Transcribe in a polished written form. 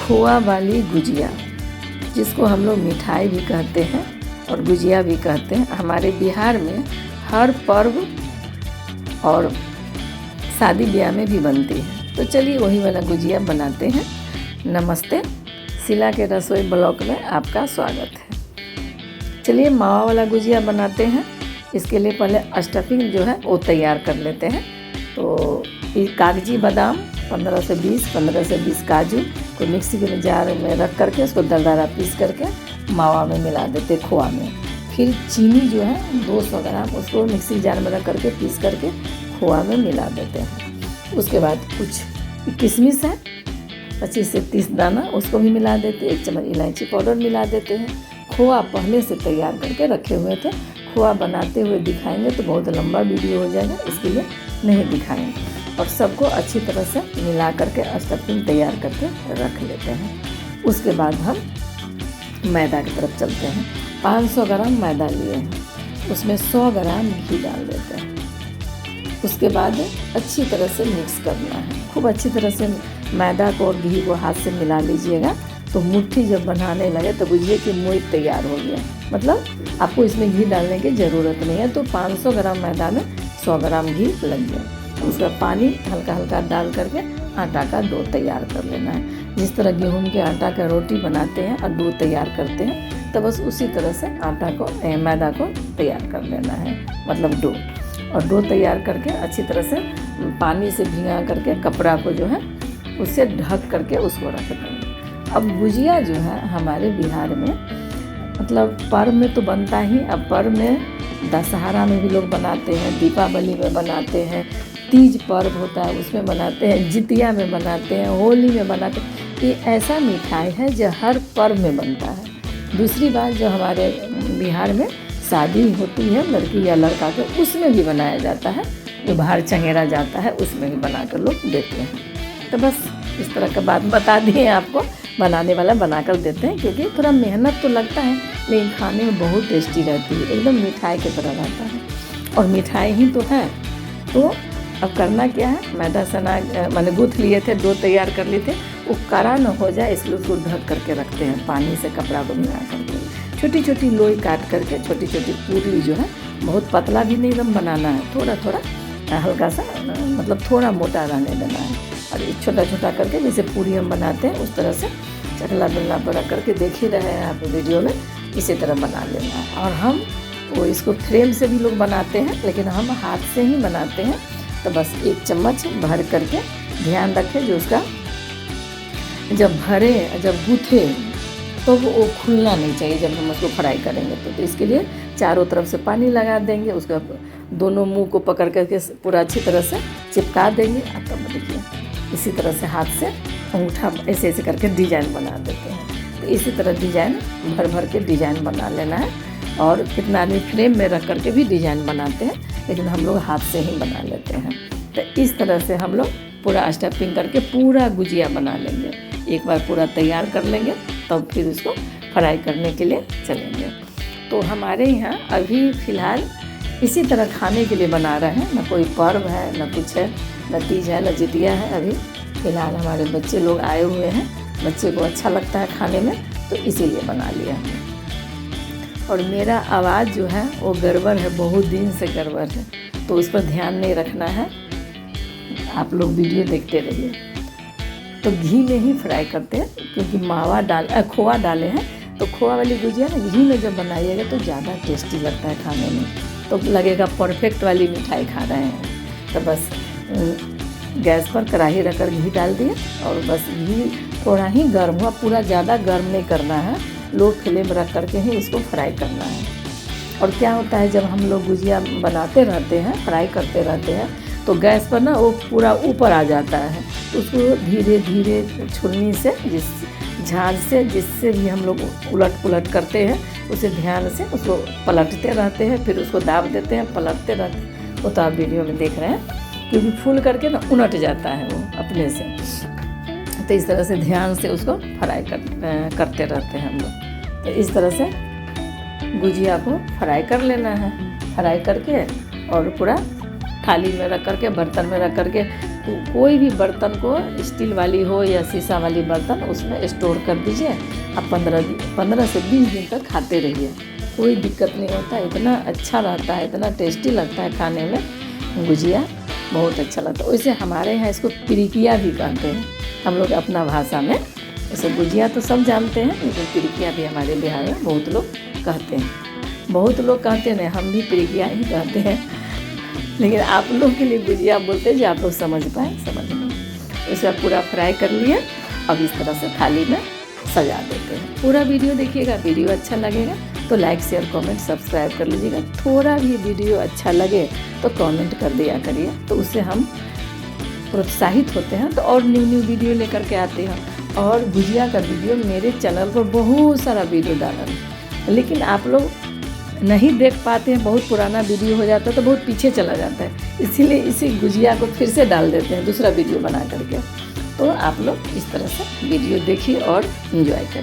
खोआ वाली गुजिया, जिसको हम लोग मिठाई भी कहते हैं और गुजिया भी कहते हैं। हमारे बिहार में हर पर्व और शादी ब्याह में भी बनती है। तो चलिए वही वाला गुजिया बनाते हैं। नमस्ते, शीला के रसोई ब्लॉग में आपका स्वागत है। चलिए मावा वाला गुजिया बनाते हैं। इसके लिए पहले स्टफिंग जो है वो तैयार कर लेते हैं। तो ये कागजी बादाम 15 से 20 काजू को मिक्सी के जार में रख करके उसको दरदरा पीस करके मावा में मिला देते, खोआ में। फिर चीनी जो है 200 ग्राम उसको मिक्सी जार में रख करके पीस करके खोआ में मिला देते हैं। उसके बाद कुछ किशमिश है 25 से 30 दाना, उसको भी मिला देते हैं। 1 चम्मच इलायची पाउडर मिला देते हैं। खोआ पहले से तैयार करके रखे हुए थे। खोआ बनाते हुए दिखाएंगे तो बहुत लंबा वीडियो हो जाएगा, इसके लिए नहीं दिखाएंगे। और सबको अच्छी तरह से मिला करके स्टफिंग तैयार करके रख लेते हैं। उसके बाद हम मैदा की तरफ चलते हैं। 500 ग्राम मैदा लिए हैं, उसमें 100 ग्राम घी डाल देते हैं। उसके बाद अच्छी तरह से मिक्स करना है। खूब अच्छी तरह से मैदा को और घी को हाथ से मिला लीजिएगा। तो मुट्ठी जब बनाने लगे तो बुझिए कि मुट्ठी तैयार हो गया, मतलब आपको इसमें घी डालने की ज़रूरत नहीं है। तो 500 ग्राम मैदा में 100 ग्राम घी लग गया। उसका पानी हल्का हल्का डाल करके आटा का डो तैयार कर लेना है। जिस तरह गेहूं के आटा का रोटी बनाते हैं और डो तैयार करते हैं, तो बस उसी तरह से आटा को मैदा को तैयार कर लेना है, मतलब डो। और डो तैयार करके अच्छी तरह से पानी से भिगा करके कपड़ा को जो है उससे ढक करके उसको रख देंगे। अब गुजिया जो है हमारे बिहार में मतलब पर्व में तो बनता ही। अब पर्व में दशहरा में भी लोग बनाते हैं, दीपावली में बनाते हैं, तीज पर्व होता है उसमें बनाते हैं, जितिया में बनाते हैं, होली में बनाते हैं। ये ऐसा मिठाई है जो हर पर्व में बनता है। दूसरी बात, जो हमारे बिहार में शादी होती है लड़की या लड़का के, उसमें भी बनाया जाता है। जो बाहर चंगेरा जाता है उसमें भी बना कर लोग देते हैं। तो बस इस तरह का बात बता दिए आपको। बनाने वाला बनाकर देते हैं, क्योंकि थोड़ा मेहनत तो लगता है लेकिन खाने में बहुत टेस्टी रहती है, एकदम मिठाई की तरह रहता है। और मिठाई ही तो है। तो अब करना क्या है, मैदा सना मैंने गूँथ लिए थे, डो तैयार कर लिए थे। वो कड़ा न हो जाए इसलिए उसको ढक करके रखते हैं, पानी से कपड़ा को भिगा करके। छोटी छोटी लोई काट करके छोटी छोटी पूरी जो है, बहुत पतला भी नहीं एकदम बनाना है, थोड़ा थोड़ा हल्का सा मतलब थोड़ा मोटा रहने देना है। और ये छोटा छोटा करके जैसे पूरी हम बनाते हैं उस तरह से चकला बेलना बड़ा करके देख ही रहे हैं आप वीडियो में, इसी तरह बना लेना है। और हम वो इसको फ्रेम से भी लोग बनाते हैं, लेकिन हम हाथ से ही बनाते हैं। तो बस 1 चम्मच भर करके ध्यान रखें, जो उसका जब भरे जब गूँथे तो वो खुलना नहीं चाहिए जब हम उसको फ्राई करेंगे। तो इसके लिए चारों तरफ से पानी लगा देंगे, उसका दोनों मुंह को पकड़ करके पूरा अच्छी तरह से चिपका देंगे। अब तब देखिए इसी तरह से हाथ से अंगूठा ऐसे ऐसे करके डिजाइन बना देते हैं। तो इसी तरह डिजाइन भर भर के डिजाइन बना लेना है। और कितना आदमी फ्रेम में रख करके भी डिजाइन बनाते हैं, लेकिन हम लोग हाथ से ही बना लेते हैं। तो इस तरह से हम लोग पूरा स्टफिंग करके पूरा गुजिया बना लेंगे। एक बार पूरा तैयार कर लेंगे, तब फिर उसको फ्राई करने के लिए चलेंगे। तो हमारे यहाँ अभी फ़िलहाल इसी तरह खाने के लिए बना रहे हैं। ना कोई पर्व है, ना कुछ है, ना तीज है, ना जितिया है। अभी फ़िलहाल हमारे बच्चे लोग आए हुए हैं, बच्चे को अच्छा लगता है खाने में, तो इसीलिए बना लिया हमने। और मेरा आवाज़ जो है वो गड़बड़ है, बहुत दिन से गड़बड़ है, तो उस पर ध्यान नहीं रखना है। आप लोग वीडियो देखते रहिए। तो घी में ही फ्राई करते हैं, क्योंकि खोआ डाले हैं। तो खोआ वाली गुजिया ना घी में जब बनाइएगा तो ज़्यादा टेस्टी लगता है खाने में, तो लगेगा परफेक्ट वाली मिठाई खा रहे हैं। तो बस गैस पर कढ़ाई रखकर घी डाल दिए, और बस घी थोड़ा ही गर्म हुआ, पूरा ज़्यादा गर्म नहीं करना है, लो फ्लेम रख करके ही इसको फ्राई करना है। और क्या होता है, जब हम लोग गुजिया बनाते रहते हैं, फ्राई करते रहते हैं, तो गैस पर ना वो पूरा ऊपर आ जाता है। उसको धीरे धीरे छुलनी से, जिस झाँझ से, जिससे भी हम लोग उलट पुलट करते हैं, उसे ध्यान से उसको पलटते रहते हैं, फिर उसको दाब देते हैं, पलटते रहते हैं। वो तो आप वीडियो में देख रहे हैं, क्योंकि फूल करके ना उलट जाता है वो अपने से। तो इस तरह से ध्यान से उसको फ्राई करते रहते हैं हम लोग। तो इस तरह से गुजिया को फ्राई कर लेना है। फ्राई करके और पूरा थाली में रख करके, बर्तन में रख करके कोई भी बर्तन को, स्टील वाली हो या शीशा वाली बर्तन, उसमें स्टोर कर दीजिए। आप 15 से 20 दिन तक खाते रहिए, कोई दिक्कत नहीं होता। इतना अच्छा रहता है, इतना टेस्टी लगता है खाने में, गुजिया बहुत अच्छा लगता है। वैसे हमारे यहाँ इसको पिरिकिया भी कहते हैं हम लोग अपना भाषा में। वैसे गुजिया तो सब जानते हैं, लेकिन पिरिकिया भी हमारे बिहार में बहुत लोग कहते हैं। बहुत लोग कहते हैं, हम भी पिरिकिया ही कहते हैं, लेकिन आप लोग के लिए गुजिया बोलते हैं, जो आप लोग समझ पाए समझ लो। इसे पूरा फ्राई कर लिए, अब इस तरह से थाली में सजा देते हैं। पूरा वीडियो देखिएगा, वीडियो अच्छा लगेगा तो लाइक शेयर कमेंट सब्सक्राइब कर लीजिएगा। थोड़ा भी वीडियो अच्छा लगे तो कमेंट कर दिया करिए, तो उससे हम प्रोत्साहित होते हैं, तो और न्यू वीडियो लेकर के आते हैं। और गुजिया का वीडियो मेरे चैनल पर बहुत सारा वीडियो डाला है, लेकिन आप लोग नहीं देख पाते हैं, बहुत पुराना वीडियो हो जाता है तो बहुत पीछे चला जाता है, इसीलिए इसी गुजिया को फिर से डाल देते हैं दूसरा वीडियो बना करके। तो आप लोग इस तरह से वीडियो देखिए और एंजॉय करें।